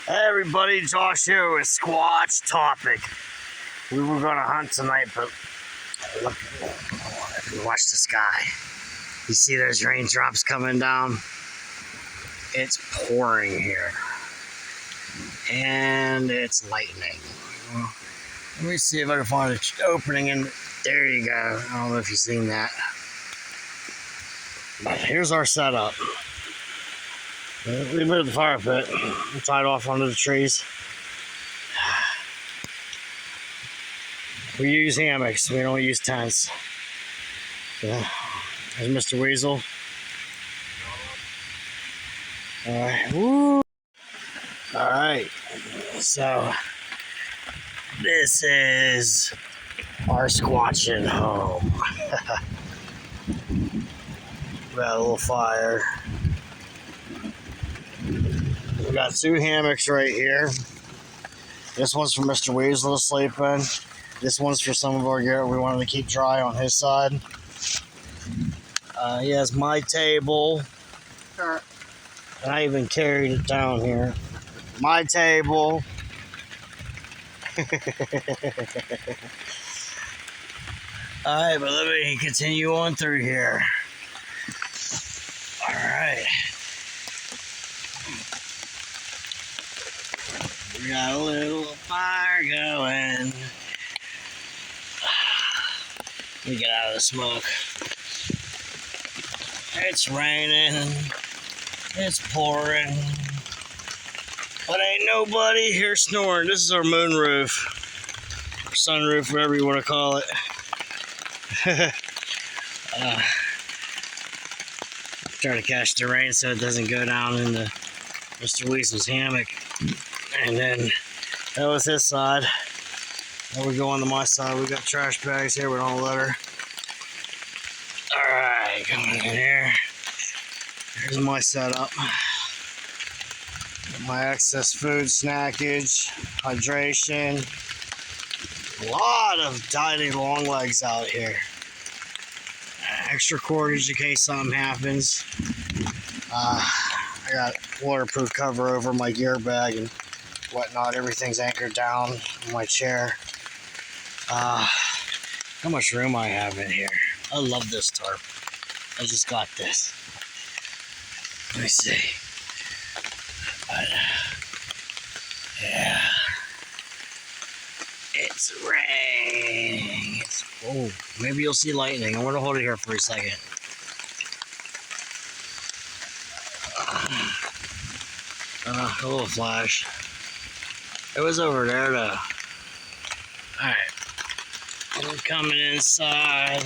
Hey everybody, Josh here with Squatch Topic. We were going to hunt tonight, but look, if you watch the sky, you see those raindrops coming down? It's pouring here. And it's lightning. Let me see if I can find an opening in. There you go. I don't know if you've seen that. But here's our setup. We moved the fire pit. We tied off under the trees. We use hammocks. We don't use tents. There's Mr. Weasel. Alright. Woo! Alright. So, this is our squatching home. We got a little fire. We got 2 hammocks right here. This one's for Mr. Weasel to sleep in. This one's for some of our gear we wanted to keep dry on his side. He has my table. And I even carried it down here. My table. Alright, but let me continue on through here. Alright. We got a little fire going. Let me get out of the smoke. It's raining. It's pouring. But ain't nobody here snoring. This is our moonroof. Sunroof, whatever you want to call it. Try to catch the rain so it doesn't go down into Mr. Weasel's hammock. And then that was his side. Now we go on to my side. We got trash bags here with all litter. Alright, coming in here. Here's my setup. My excess food, snackage, hydration. A lot of tiny long legs out here. Extra cordage in case something happens. I got waterproof cover over my gear bag and whatnot. Everything's anchored down in my chair. How much room I have in here. I love this tarp. I just got this. Let me see. But, yeah. It's raining. Oh, maybe you'll see lightning. I'm going to hold it here for a second. A little flash. It was over there though. Alright. I'm coming inside.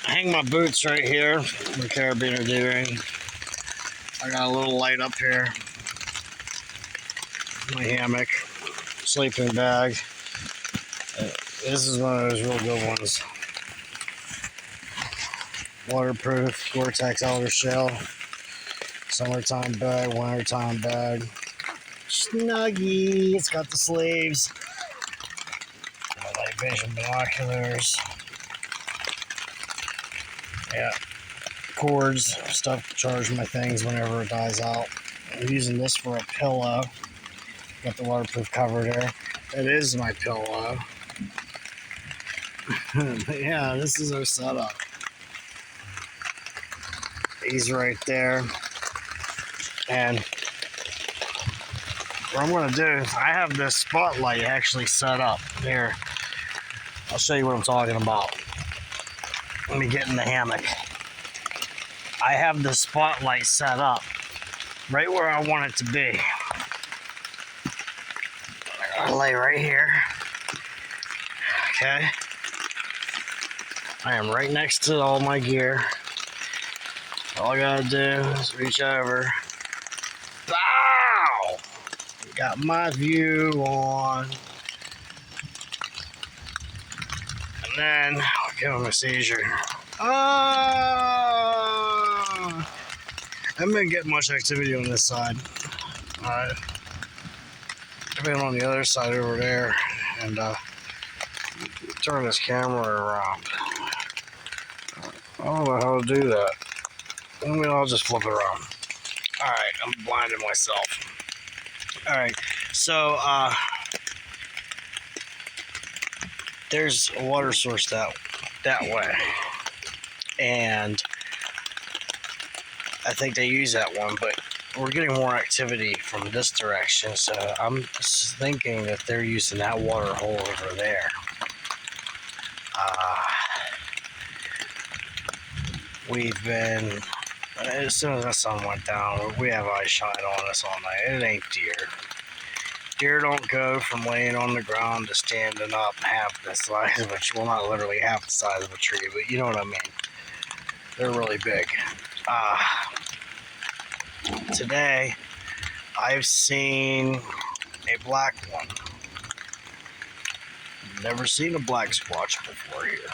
I hang my boots right here. The carabiner do-ring. I got a little light up here. My hammock. Sleeping bag. This is one of those real good ones. Waterproof Gore-Tex outer shell. Summertime bag, wintertime bag. Snuggie. It's got the sleeves. My night vision binoculars. Yeah. Cords, stuff to charge my things whenever it dies out. I'm using this for a pillow. Got the waterproof cover there. That is my pillow. But yeah, this is our setup. He's right there. And what I'm going to do is I have this spotlight actually set up here. I'll show you what I'm talking about. Let me get in the hammock. I have the spotlight set up right where I want it to be. I'll lay right here. Okay. I am right next to all my gear. All I gotta do is reach over. Wow! Got my view on. And then I'll give him a seizure. I haven't been getting much activity on this side. Alright. I've been on the other side over there, and turn this camera around. I don't know how to do that. I mean, I'll just flip it around. Alright, I'm blinding myself. Alright, so there's a water source that way. And I think they use that one, but we're getting more activity from this direction, so I'm just thinking that they're using that water hole over there. We've been, as soon as the sun went down, we have eyes shine on us all night. It ain't deer. Deer don't go from laying on the ground to standing up half the size of a tree. Well, not literally half the size of a tree, but you know what I mean. They're really big. Today, I've seen a black one. Never seen a black squatch before here.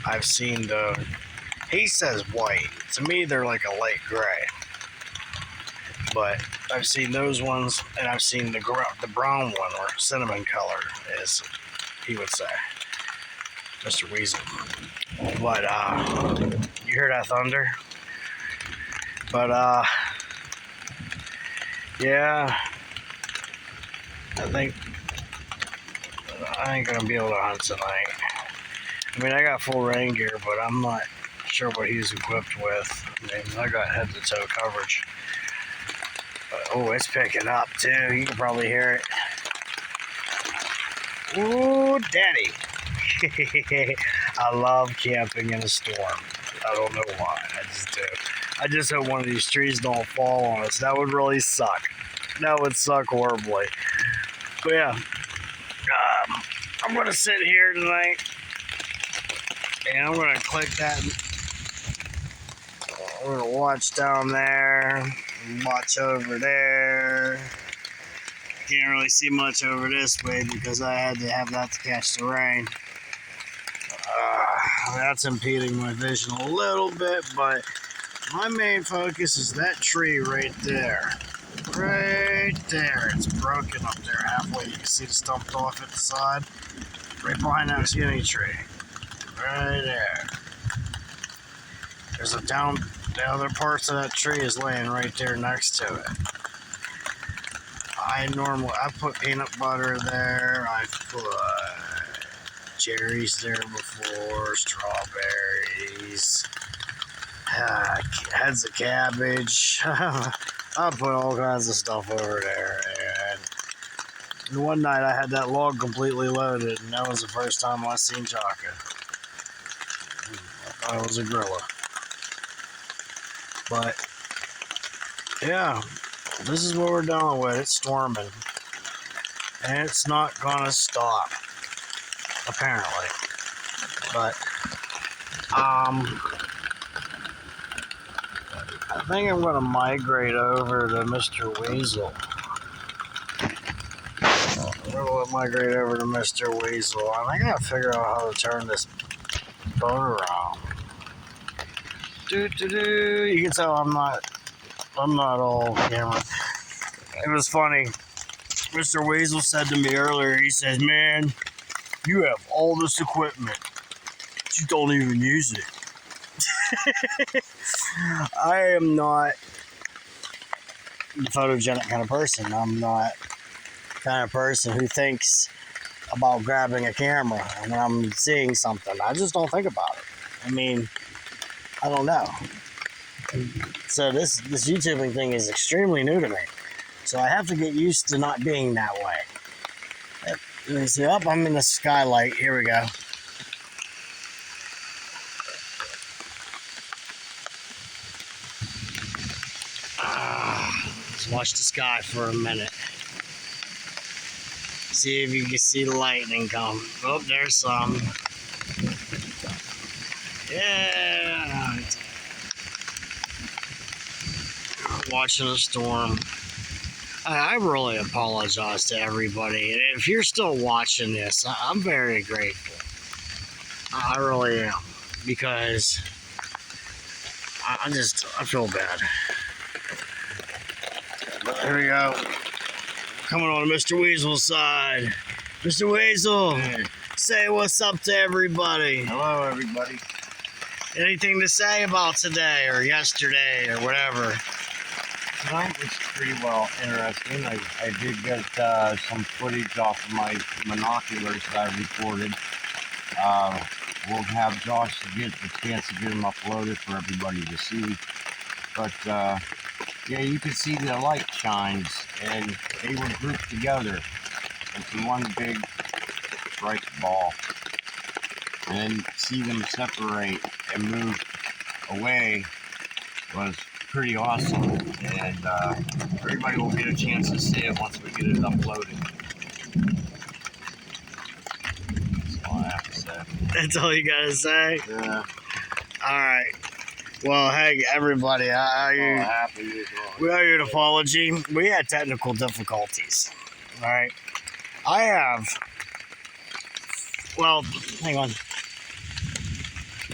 I've seen he says white. To me, they're like a light gray. But I've seen those ones, and I've seen the brown one, or cinnamon color, as he would say. Mr. Weasel. But, you hear that thunder? But, yeah, I think I ain't gonna be able to hunt tonight. I mean, I got full rain gear, but I'm not sure what he's equipped with. I mean, I got head to toe coverage. But, oh, it's picking up too. You can probably hear it. Ooh, daddy. I love camping in a storm. I don't know why. I just do. I just hope one of these trees don't fall on us. That would really suck. That would suck horribly. But yeah, I'm going to sit here tonight, and I'm going to click that. I'm going to watch down there, watch over there. Can't really see much over this way because I had to have that to catch the rain. That's impeding my vision a little bit, but my main focus is that tree right there. Right there. It's broken up there halfway. You can see the stump off at the side. Right behind that skinny tree. Right there. There's the other parts of that tree is laying right there next to it. I put peanut butter there. I've put cherries there before, strawberries, heads of cabbage. I put all kinds of stuff over there. And one night I had that log completely loaded, and that was the first time I seen Jaka. I thought it was a gorilla. But, yeah, this is what we're dealing with. It's storming. And it's not gonna stop, apparently. But, I think I'm gonna migrate over to Mr. Weasel. I'm gonna migrate over to Mr. Weasel. And I gotta figure out how to turn this boat around. You can tell I'm not all camera. It was funny. Mr. Weasel said to me earlier, he says, "Man, you have all this equipment. You don't even use it." I am not the photogenic kind of person. I'm not the kind of person who thinks about grabbing a camera when I'm seeing something. I just don't think about it. I mean, I don't know. So this YouTubing thing is extremely new to me. So I have to get used to not being that way. Let me see. Oh, I'm in the skylight. Here we go. Let's watch the sky for a minute. See if you can see the lightning come. Oh, there's some. Yeah. watching a storm. I really apologize to everybody. And if you're still watching this, I'm very grateful. I really am. Because I feel bad. But here we go. Coming on Mr. Weasel's side. Mr. Weasel, say what's up to everybody. Hello, everybody. Anything to say about today or yesterday or whatever? Tonight was pretty well interesting. I did get some footage off of my binoculars that I recorded. We'll have Josh get the chance to get them uploaded for everybody to see. But yeah, you can see the light shines, and they were grouped together into one big bright ball. And then see them separate and move away was pretty awesome. And everybody will get a chance to see it once we get it uploaded. That's all I have to say. That's all you gotta say? Yeah. Alright. Well, hey, everybody, we owe you an apology. We had technical difficulties. Alright. I have... Well, hang on.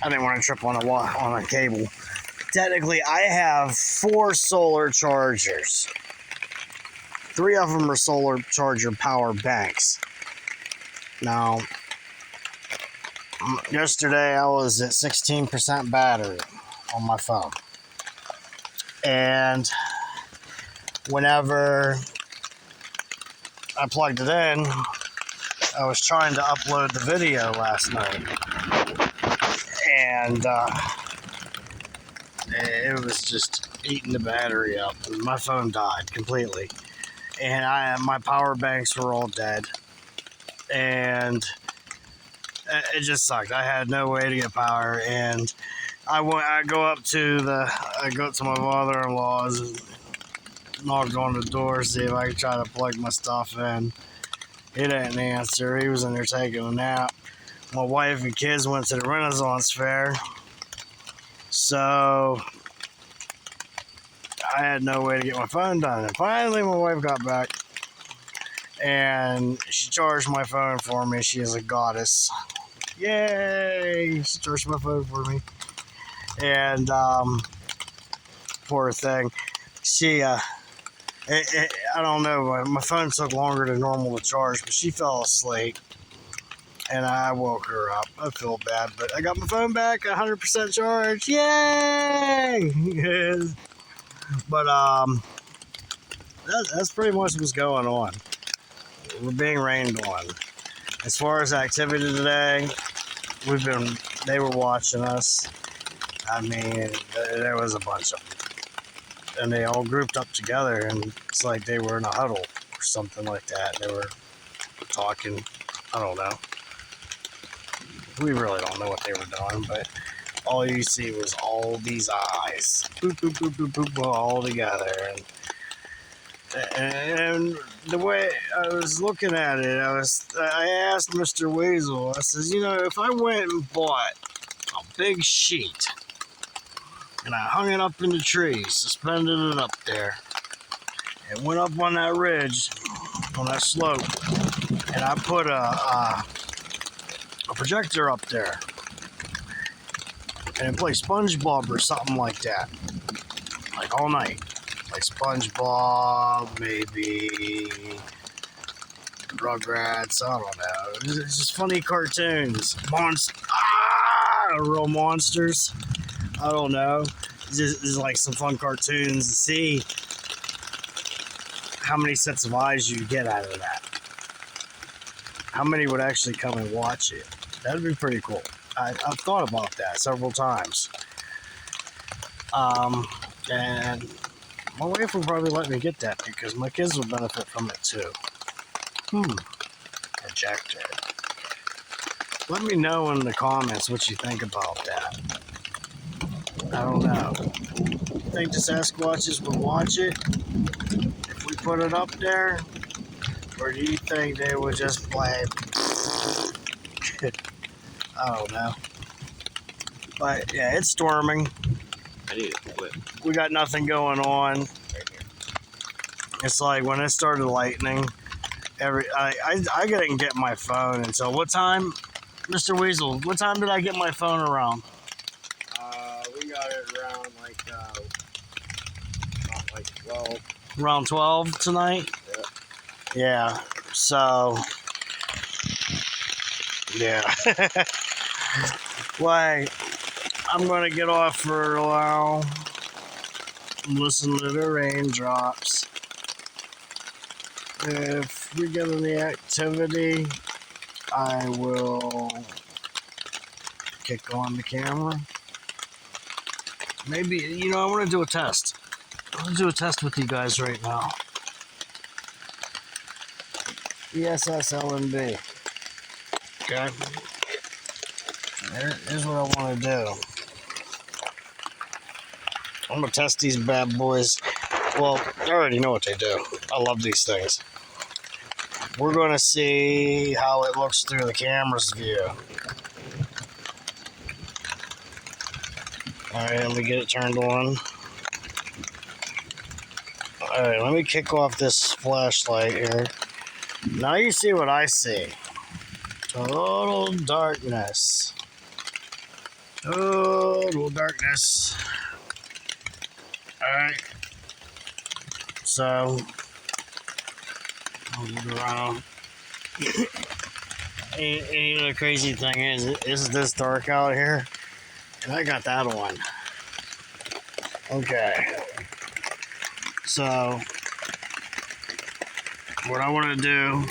I didn't want to trip on a cable. Technically, I have 4 solar chargers. 3 of them are solar charger power banks. Now, yesterday I was at 16% battery on my phone. And whenever I plugged it in, I was trying to upload the video last night. And it was just eating the battery up. My phone died completely. And my power banks were all dead. And it just sucked. I had no way to get power. And I go up to my father-in-law's and knocked on the door, see if I could try to plug my stuff in. He didn't answer. He was in there taking a nap. My wife and kids went to the Renaissance Fair. So I had no way to get my phone done. And finally my wife got back and she charged my phone for me. She is a goddess. Yay! She charged my phone for me. And poor thing. She I don't know, my phone took longer than normal to charge, but she fell asleep. And I woke her up. I feel bad, but I got my phone back 100% charged. Yay! But that's pretty much what's going on. We're being rained on. As far as activity today, they were watching us. I mean, there was a bunch of them. And they all grouped up together, and it's like they were in a huddle or something like that. They were talking. I don't know. We really don't know what they were doing, but all you see was all these eyes, boop, boop, boop, boop, boop, all together. And the way I was looking at it, I asked Mr. Weasel, I says, if I went and bought a big sheet and I hung it up in the tree, suspended it up there, and went up on that ridge, on that slope, and I put a projector up there and play SpongeBob or something like that, like all night, like SpongeBob, maybe Rugrats, I don't know, it's just funny cartoons, real monsters, I don't know, it's just like some fun cartoons to see how many sets of eyes you get out of that. How many would actually come and watch it? That'd be pretty cool. I've thought about that several times. And my wife would probably let me get that because my kids will benefit from it too. Projector. Let me know in the comments what you think about that. I don't know. Think the Sasquatches would watch it if we put it up there? Or do you think they would just play? I don't know. But yeah, it's storming. I need to quit. We got nothing going on. It's like when it started lightning, I didn't get my phone until what time, Mr. Weasel? What time did I get my phone around? We got it around not like 12. Around 12 tonight? Yeah. So, yeah. Well, I'm going to get off for a while. Listen to the raindrops. If we get any activity, I will kick on the camera. Maybe, I want to do a test. I want to do a test with you guys right now. ESSLNB. Okay. Here's what I want to do. I'm going to test these bad boys. Well, I already know what they do. I love these things. We're going to see how it looks through the camera's view. Alright, let me get it turned on. Alright, let me kick off this flashlight here. Now you see what I see. Total darkness. Total darkness. Alright. So, I'll move around. And the crazy thing is, it's this dark out here, and I got that on. Okay. So, what I want to do,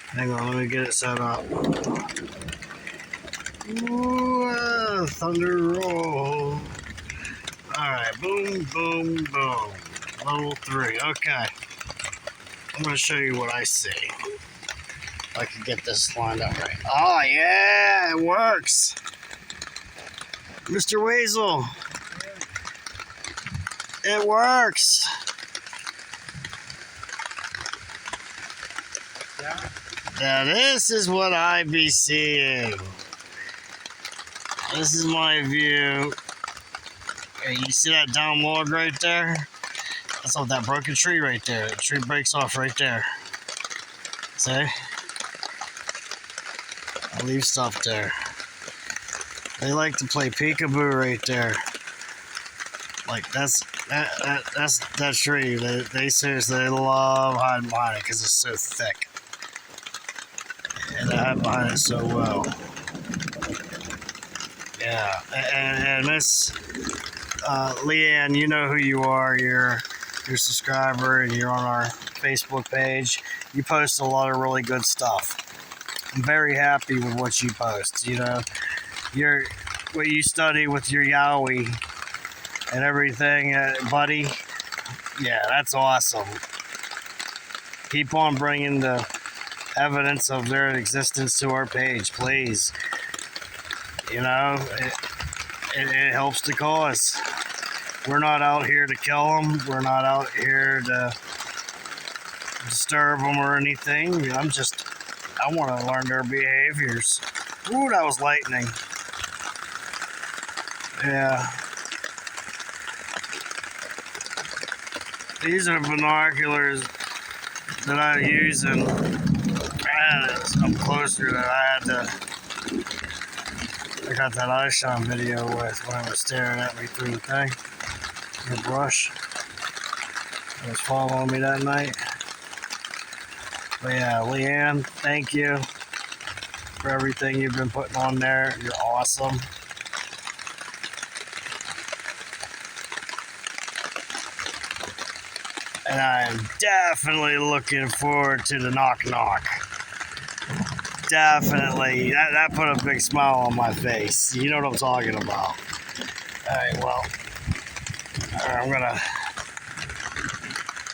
hang on, let me get it set up. Ooh, thunder roll. Alright, boom, boom, boom. Level 3, okay. I'm going to show you what I see. If I can get this lined up right. Oh, yeah, it works. Mr. Weasel. It works. Now, this is what I be seeing. This is my view. Hey, you see that down log right there? That's off that broken tree right there. The tree breaks off right there. See? I leave stuff there. They like to play peekaboo right there. Like that's that tree. They seriously love hiding behind it because it's so thick. And they hide behind it so well. Yeah, and Miss Leanne, you know who you are. You're a subscriber and you're on our Facebook page. You post a lot of really good stuff. I'm very happy with what you post. What you study with your Yowie and everything, buddy. Yeah, that's awesome. Keep on bringing the evidence of their existence to our page, please. It helps the cause. We're not out here to kill them. We're not out here to disturb them or anything. I want to learn their behaviors. Ooh, that was lightning. Yeah. These are binoculars that I use, and I had it up closer that I got that eye shine video with when I was staring at me through the thing. The brush. It was following me that night. But yeah, Leanne, thank you for everything you've been putting on there. You're awesome. And I'm definitely looking forward to the knock-knock. Definitely. That put a big smile on my face. You know what I'm talking about. Alright, well. I'm going to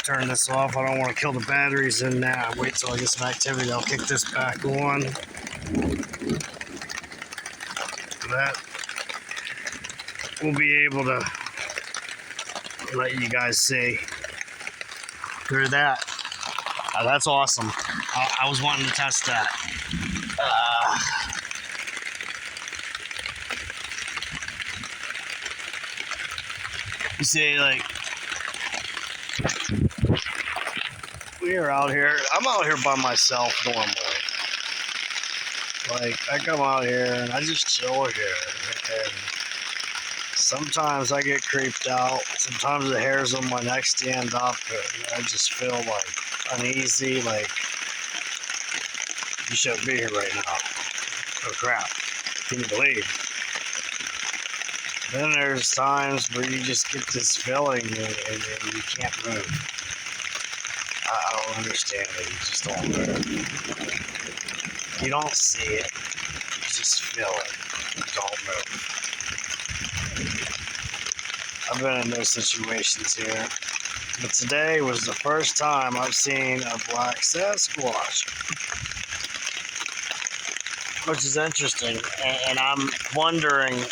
turn this off. I don't want to kill the batteries in now. Wait till I get some activity. I'll kick this back on. That we'll be able to let you guys see through that. That's awesome. I was wanting to test that. You see, like, we're out here. I'm out here by myself normally. Like, I come out here and I just chill here. And sometimes I get creeped out. Sometimes the hairs on my neck stand up. I just feel like uneasy. Like, you shouldn't be here right now. Oh crap. Can you believe? Then there's times where you just get this feeling and you can't move. I don't understand it. You just don't move. You don't see it. You just feel it. You don't move. I've been in those situations here. But today was the first time I've seen a black Sasquatch. Which is interesting. And I'm wondering,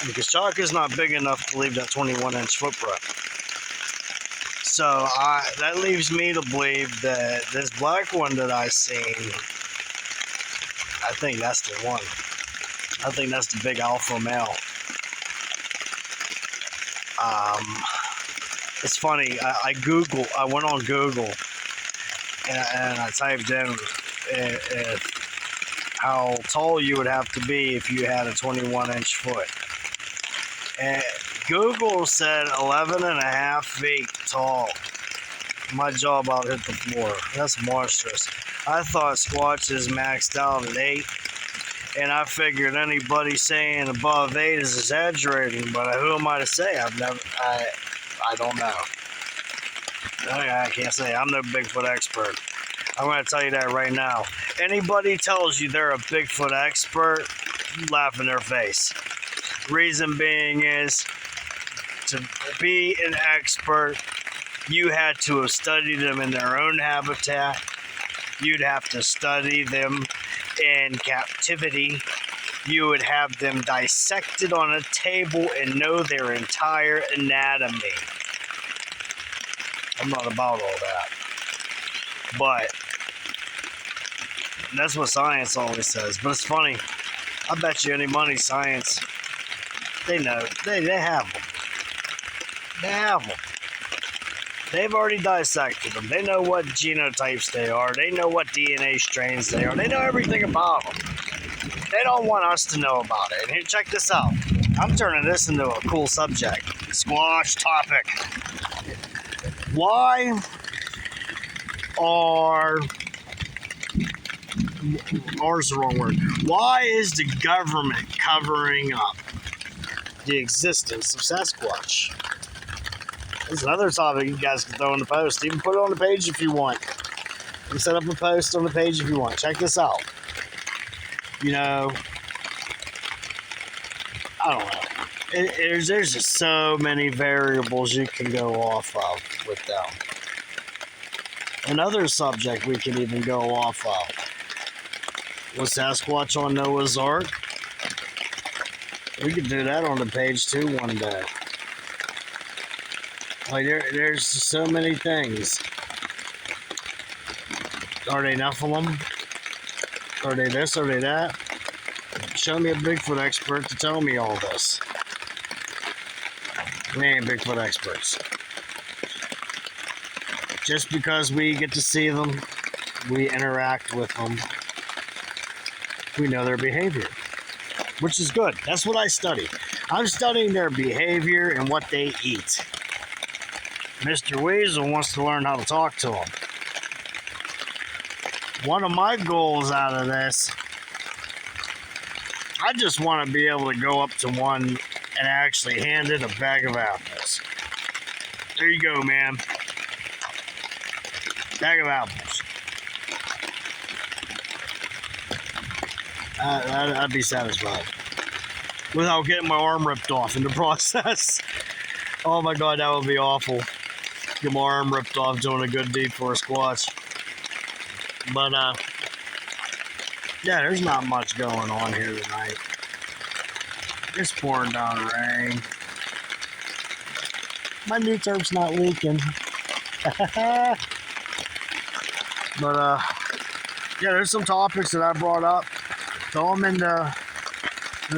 because chalk is not big enough to leave that 21-inch footprint. So that leaves me to believe that this black one that I seen, I think that's the one. I think that's the big alpha male. It's funny. I went on Google and I typed in how tall you would have to be if you had a 21-inch foot. And Google said 11 and a half feet tall. My jaw about hit the floor. That's monstrous. I thought squatches maxed out at 8, and I figured anybody saying above 8 is exaggerating. But who am I to say? I don't know. I can't say. I'm no Bigfoot expert. I'm going to tell you that right now. Anybody tells you they're a Bigfoot expert, laugh in their face. Reason being is, to be an expert, you had to have studied them in their own habitat. You'd have to study them in captivity. You would have them dissected on a table and know their entire anatomy. I'm not about all that. But that's what science always says. But it's funny. I bet you any money science, they know. They have them. They have them. They've already dissected them. They know what genotypes they are. They know what DNA strains they are. They know everything about them. They don't want us to know about it. And here, check this out. I'm turning this into a cool subject. Squatch topic. Why is the wrong word. Why is the government covering up the existence of Sasquatch? There's another topic you guys can throw in the post. Even put it on the page if you want. You can set up a post on the page if you want. Check this out. You know, I don't know. There's just so many variables you can go off of with them. Another subject we can even go off of. Was Sasquatch on Noah's Ark? We could do that on the page too one day. Like there's so many things. Are they Nephilim? Are they this? Are they that? Show me a Bigfoot expert to tell me all this. We ain't Bigfoot experts. Just because we get to see them, we interact with them, we know their behavior, which is good. That's what I study. I'm studying their behavior and what they eat. Mr. Weasel wants to learn how to talk to them. One of my goals out of this, I just want to be able to go up to one and actually hand it a bag of apples. There you go, man. Bag of apples. I'd be satisfied without getting my arm ripped off in the process. Oh my God, that would be awful. Get my arm ripped off doing a good deed for a squatch. But yeah, there's not much going on here tonight. It's pouring down rain. My new turf's not leaking. But yeah, there's some topics that I brought up. Throw them in the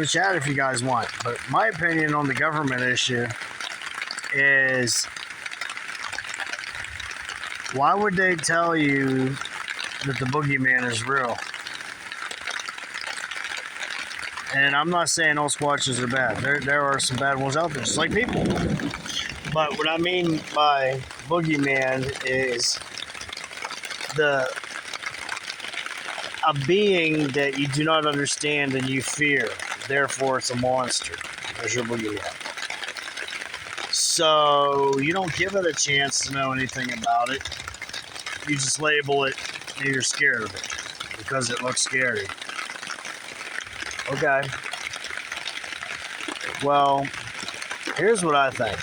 chat if you guys want. But my opinion on the government issue is, why would they tell you that the boogeyman is real? And I'm not saying all squatches are bad. There are some bad ones out there, just like people. But what I mean by boogeyman is a being that you do not understand and you fear. Therefore, it's a monster. There's your boogeyman. So you don't give it a chance to know anything about it. You just label it and you're scared of it because it looks scary. Okay. Well, here's what I think.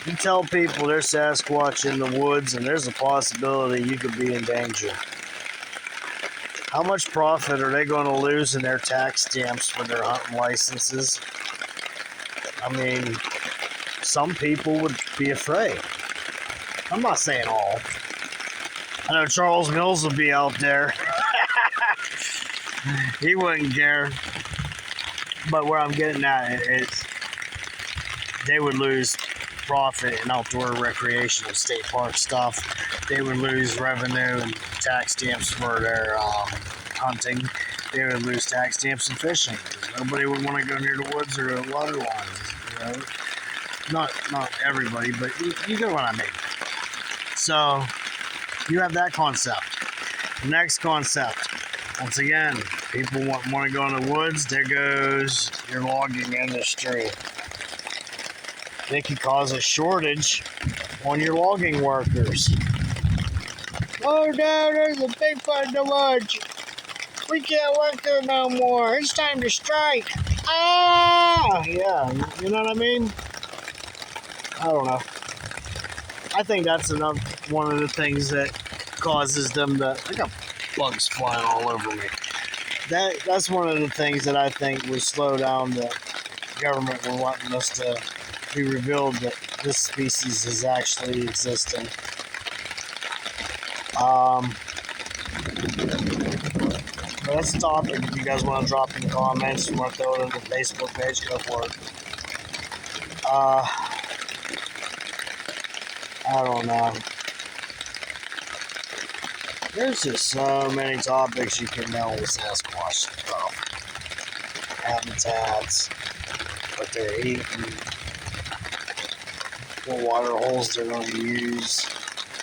You tell people there's Sasquatch in the woods and there's a possibility you could be in danger. How much profit are they going to lose in their tax stamps for their hunting licenses? I mean, some people would be afraid. I'm not saying all. I know Charles Mills would be out there. He wouldn't care. But where I'm getting at is they would lose profit in outdoor recreation and state park stuff. They would lose revenue and tax stamps for their hunting. They would lose tax stamps and fishing. Nobody would want to go near the woods or the water lines. You know? Not everybody, but you get what I mean. So you have that concept. Next concept. Once again, people want to go in the woods. There goes your logging industry. They could cause a shortage on your logging workers. Oh no, there's a Bigfoot in the woods. We can't work there no more. It's time to strike. Ah! Yeah, you know what I mean? I don't know. I think that's one of the things that causes them to... I got bugs flying all over me. That's one of the things that I think would slow down the government from wanting us to be revealed that this species is actually existing. But that's a topic. If you guys want to drop in the comments, you want to throw it on the Facebook page, go for it. I don't know. There's just so many topics you can know with Sasquatch stuff. Habitats, what they're eating, what water holes they're going to use,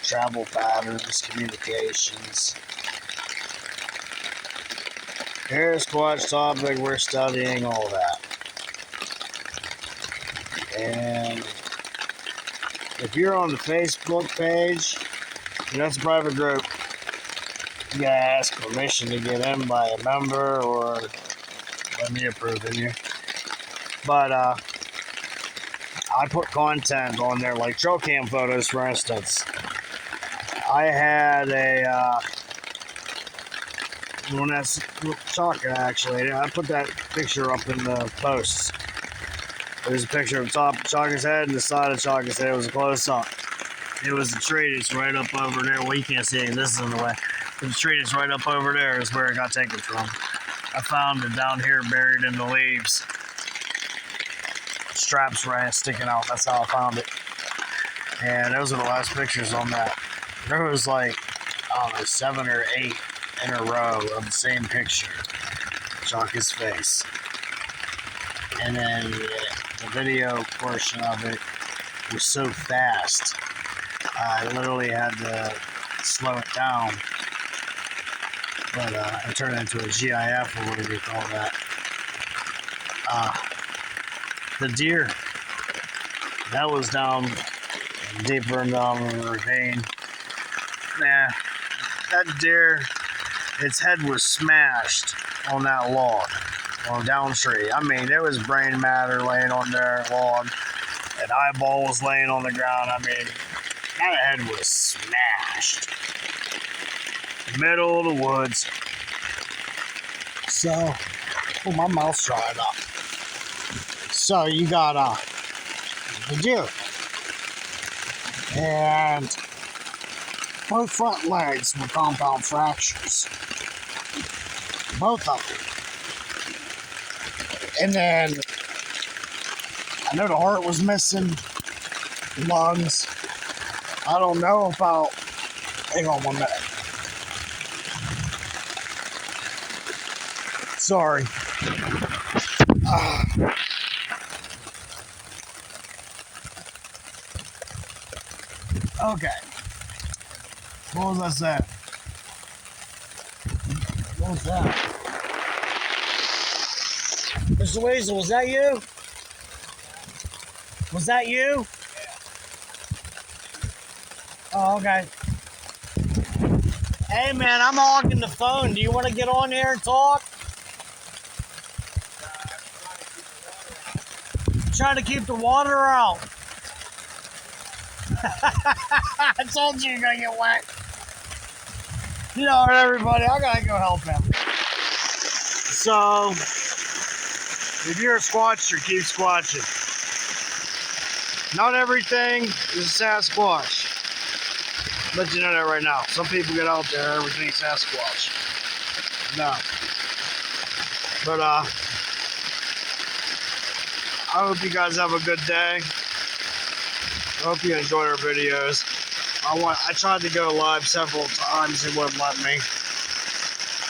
travel patterns, communications. Here's Squatch Topic, we're studying all that. And if you're on the Facebook page, that's a private group. You gotta ask permission to get in by a member or let me approve in you. But I put content on there, like trail cam photos, for instance. I had one that's Chaka, actually. I put that picture up in the posts. There's a picture of the top of Chaka's head and the side of Chaka's head. It was a close-up. It was a tree that's right up over there. Well, you can't see it. This is in the way. The tree that's right up over there is where it got taken from. I found it down here buried in the leaves. Straps ran sticking out. That's how I found it. And those are the last pictures on that. There was like, I don't know, 7 or 8 in a row of the same picture. Chaka's face. And then the video portion of it was so fast, I literally had to slow it down. But I turned it into a GIF or whatever you call that. The deer, that was down deeper down in the ravine. Nah, that deer, its head was smashed on that log, on a down tree. I mean, there was brain matter laying on their log. An eyeball was laying on the ground. I mean, that head was smashed. Middle of the woods. So, oh, my mouth's dried up. So you got the deer. And both front legs were compound fractures. Both of them. And then I know the heart was missing, lungs. I don't know about. Hang on 1 minute. Sorry. Okay. What was I saying? What was that? Mr. Weasel, was that you? Was that you? Oh, okay. Hey, man, I'm hogging the phone. Do you want to get on there and talk? Trying to keep the water out. I told you you're going to get wet. You know what, everybody? I got to go help him. So, if you're a squatcher, keep squatching. Not everything is a Sasquatch. Let you know that right now. Some people get out there, everything's Sasquatch. No. But, I hope you guys have a good day. I hope you enjoy our videos. I tried to go live several times. It wouldn't let me.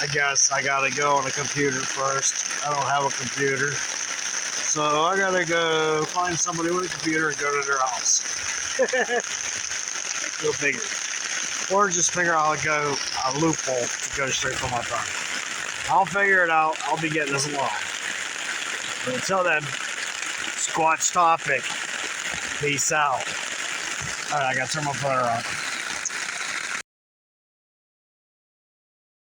I guess I gotta go on a computer first. I don't have a computer. So I gotta go find somebody with a computer and go to their house. Go figure. Or just figure out how to go a loophole to go straight from my phone. I'll figure it out. I'll be getting this along. But until then, Squatch Topic. Peace out. Alright, I gotta turn my phone on.